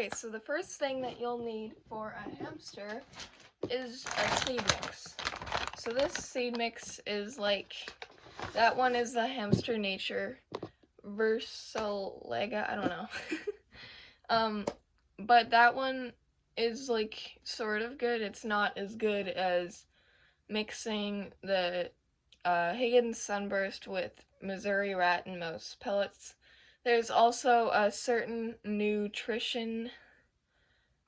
Okay, so the first thing that you'll need for a hamster is a seed mix. So this seed mix is like, that one is the Hamster Nature Versalega, I don't know. But that one is like sort of good. It's not as good as mixing the Higgins Sunburst with Missouri Rat and Mouse pellets. There's also a certain nutrition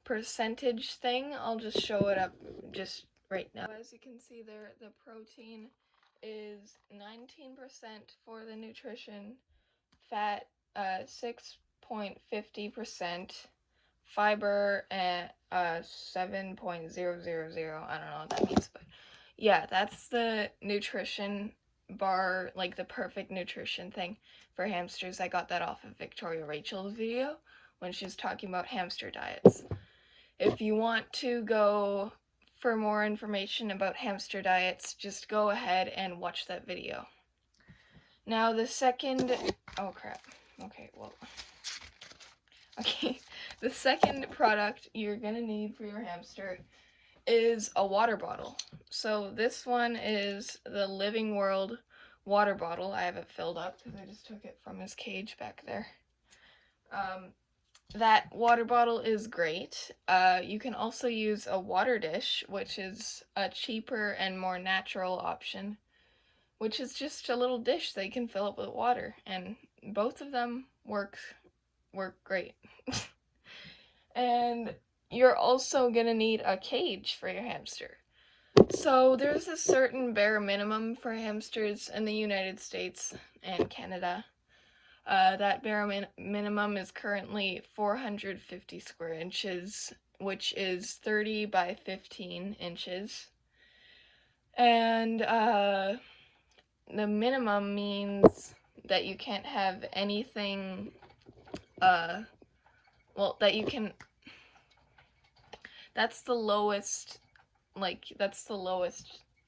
percentage thing. I'll just show it up just right now. As you can see there, the protein is 19% for the nutrition, fat 6.50%, fiber at 7.000. I don't know what that means, but yeah, that's the nutrition bar, like the perfect nutrition thing for hamsters. I got that off of Victoria Rachel's video when she was talking about hamster diets. If you want to go for more information about hamster diets, just go ahead and watch that video. Now the second, oh crap, okay, well, okay, the second product you're gonna need for your hamster is a water bottle. So this one is the Living World water bottle. I have it filled up because I just took it from his cage back there. That water bottle is great. You can also use a water dish, which is a cheaper and more natural option, which is just a little dish that you can fill up with water, and both of them work great. And you're also gonna need a cage for your hamster. So there's a certain bare minimum for hamsters in the United States and Canada. That bare minimum is currently 450 square inches, which is 30 by 15 inches. And the minimum means that you can't have anything, well, that you can, that's the lowest,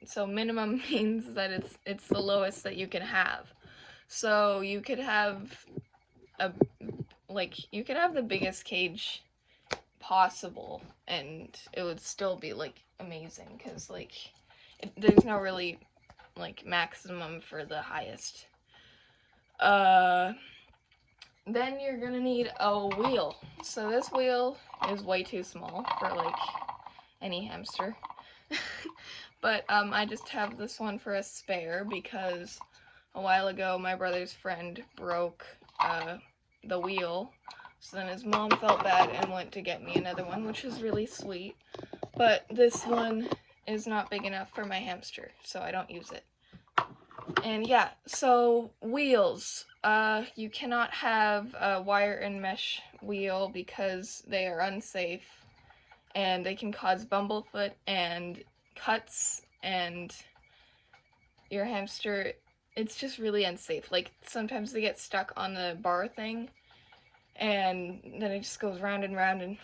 so minimum means that it's the lowest that you can have. So you could have you could have the biggest cage possible, and it would still be, like, amazing, because, like, there's no really, like, maximum for the highest. Then you're gonna need a wheel. So this wheel is way too small for, like, any hamster. But, I just have this one for a spare, because a while ago my brother's friend broke, the wheel, so then his mom felt bad and went to get me another one, which was really sweet. But this one is not big enough for my hamster, so I don't use it. And yeah, so wheels. You cannot have a wire and mesh wheel because they are unsafe, and they can cause bumblefoot and cuts, and your hamster, it's just really unsafe. Like, sometimes they get stuck on the bar thing, and then it just goes round and round, and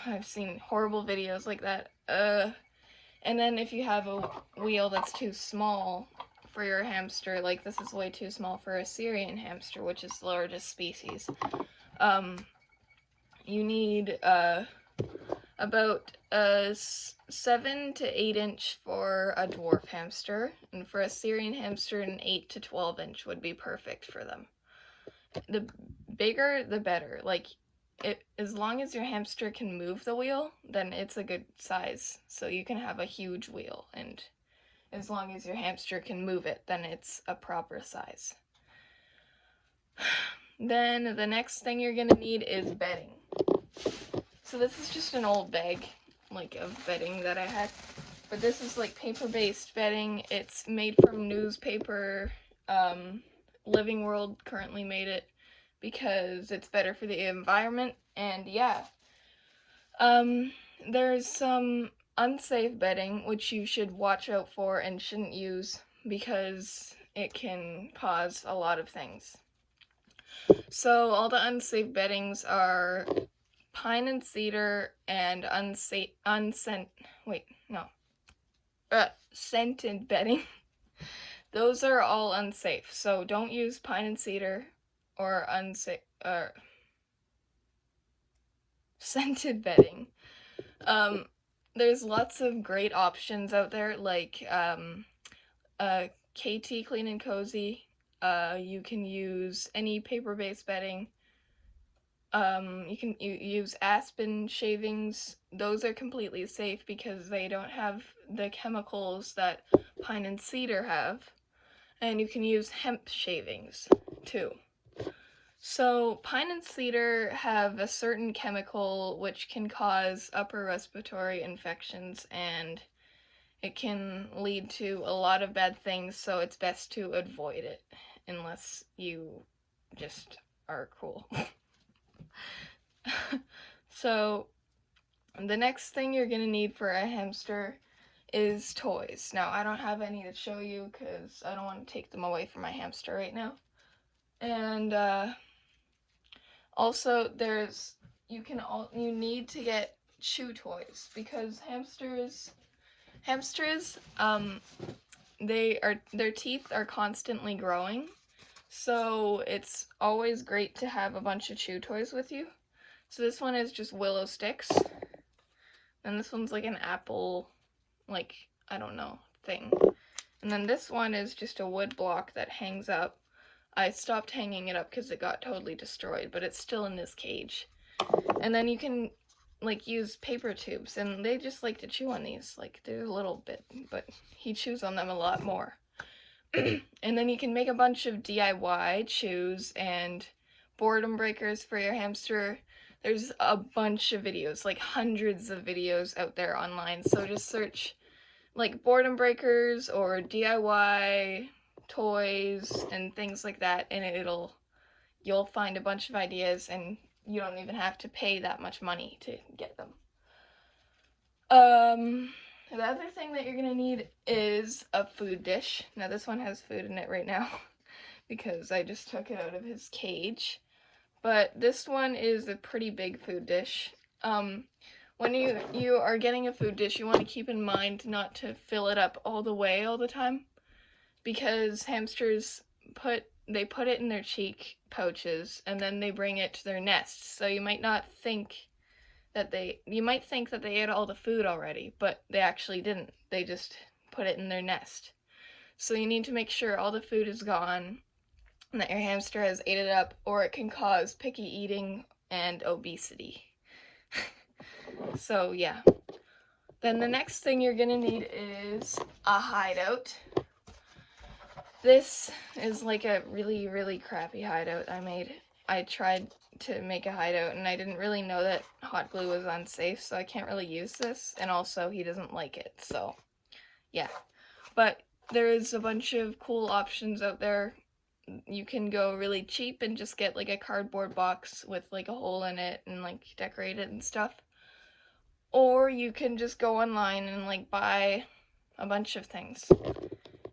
I've seen horrible videos like that. And then if you have a wheel that's too small for your hamster, like this is way too small for a Syrian hamster, which is the largest species, you need, about a 7 to 8 inch for a dwarf hamster, and for a Syrian hamster, an 8 to 12 inch would be perfect for them. The bigger, the better. Like, as long as your hamster can move the wheel, then it's a good size. So you can have a huge wheel, and as long as your hamster can move it, then it's a proper size. Then the next thing you're gonna need is bedding. So this is just an old bag, like, of bedding that I had, but this is, like, paper-based bedding. It's made from newspaper. Living World currently made it because it's better for the environment, and yeah. There's some unsafe bedding which you should watch out for and shouldn't use because it can cause a lot of things. So all the unsafe beddings are pine and cedar and scented bedding. Those are all unsafe, so don't use pine and cedar or scented bedding. There's lots of great options out there, like KT Clean and Cozy. You can use any paper-based bedding. You can use aspen shavings. Those are completely safe because they don't have the chemicals that pine and cedar have. And you can use hemp shavings too. So pine and cedar have a certain chemical which can cause upper respiratory infections, and it can lead to a lot of bad things, so it's best to avoid it unless you just are cool. So the next thing you're gonna need for a hamster is toys. Now, I don't have any to show you because I don't want to take them away from my hamster right now. And also you need to get chew toys because hamsters their teeth are constantly growing. So it's always great to have a bunch of chew toys with you. So this one is just willow sticks. And this one's like an apple, like, I don't know, thing. And then this one is just a wood block that hangs up. I stopped hanging it up because it got totally destroyed, but it's still in this cage. And then you can, like, use paper tubes, and they just like to chew on these. Like, they're a little bit, but he chews on them a lot more. And then you can make a bunch of DIY chews and boredom breakers for your hamster. There's a bunch of videos, like hundreds of videos out there online. So just search like boredom breakers or DIY toys and things like that, and you'll find a bunch of ideas, and you don't even have to pay that much money to get them. The other thing that you're gonna need is a food dish. Now this one has food in it right now because I just took it out of his cage. But this one is a pretty big food dish. When you are getting a food dish, you want to keep in mind not to fill it up all the way all the time, because hamsters put it in their cheek pouches and then they bring it to their nests. So you might think that they ate all the food already, but they actually didn't. They just put it in their nest. So you need to make sure all the food is gone and that your hamster has ate it up, or it can cause picky eating and obesity. So yeah. Then the next thing you're gonna need is a hideout. This is like a really, really crappy hideout I made. I tried to make a hideout and I didn't really know that hot glue was unsafe, so I can't really use this, and also he doesn't like it, so yeah. But there's a bunch of cool options out there. You can go really cheap and just get like a cardboard box with like a hole in it and like decorate it and stuff. Or you can just go online and like buy a bunch of things.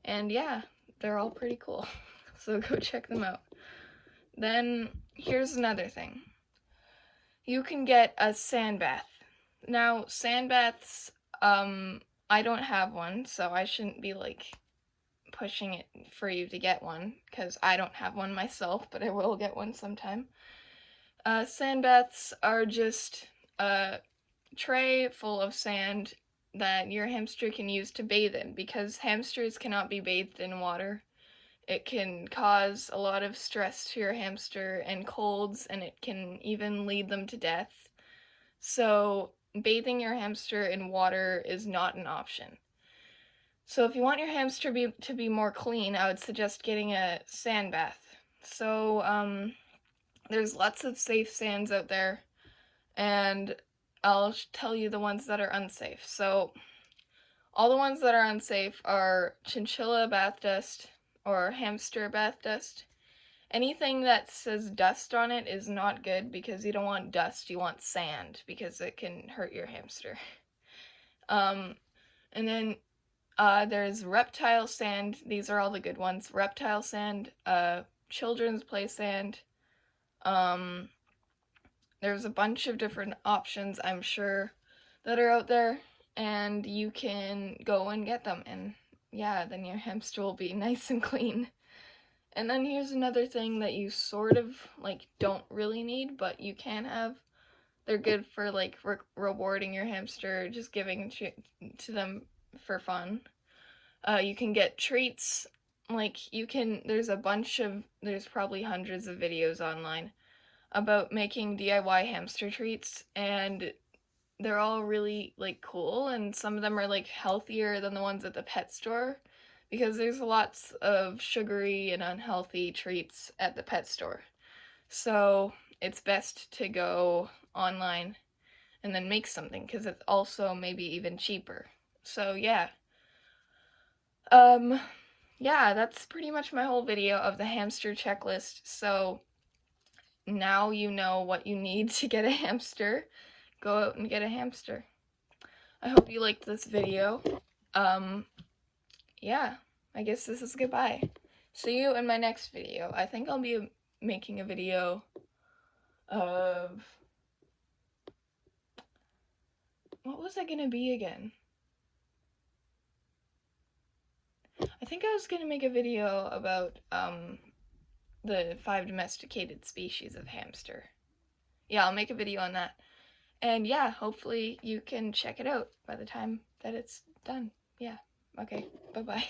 And yeah, they're all pretty cool. So go check them out. Then here's another thing. You can get a sand bath. Now, sand baths, I don't have one, so I shouldn't be like pushing it for you to get one, because I don't have one myself, but I will get one sometime. Sand baths are just a tray full of sand that your hamster can use to bathe in, because hamsters cannot be bathed in water. It can cause a lot of stress to your hamster and colds, and it can even lead them to death. So bathing your hamster in water is not an option. So if you want your hamster to be more clean, I would suggest getting a sand bath. So there's lots of safe sands out there, and I'll tell you the ones that are unsafe. So all the ones that are unsafe are chinchilla bath dust or hamster bath dust. Anything that says dust on it is not good, because you don't want dust, you want sand, because it can hurt your hamster. And then there's reptile sand. These are all the good ones. Reptile sand, children's play sand. There's a bunch of different options, I'm sure, that are out there, and you can go and get them, and yeah, then your hamster will be nice and clean. And then here's another thing that you sort of like don't really need, but you can have. They're good for like rewarding your hamster, just giving to them for fun. You can get treats. Like there's probably hundreds of videos online about making DIY hamster treats, and they're all really like cool, and some of them are like healthier than the ones at the pet store because there's lots of sugary and unhealthy treats at the pet store. So it's best to go online and then make something because it's also maybe even cheaper. So yeah. Yeah, that's pretty much my whole video of the hamster checklist. So now you know what you need to get a hamster. Go out and get a hamster. I hope you liked this video. Yeah, I guess this is goodbye. See you in my next video. I think I'll be making a video of... What was I gonna be again? I think I was gonna make a video about, the 5 domesticated species of hamster. Yeah, I'll make a video on that. And yeah, hopefully you can check it out by the time that it's done. Yeah, okay, bye-bye.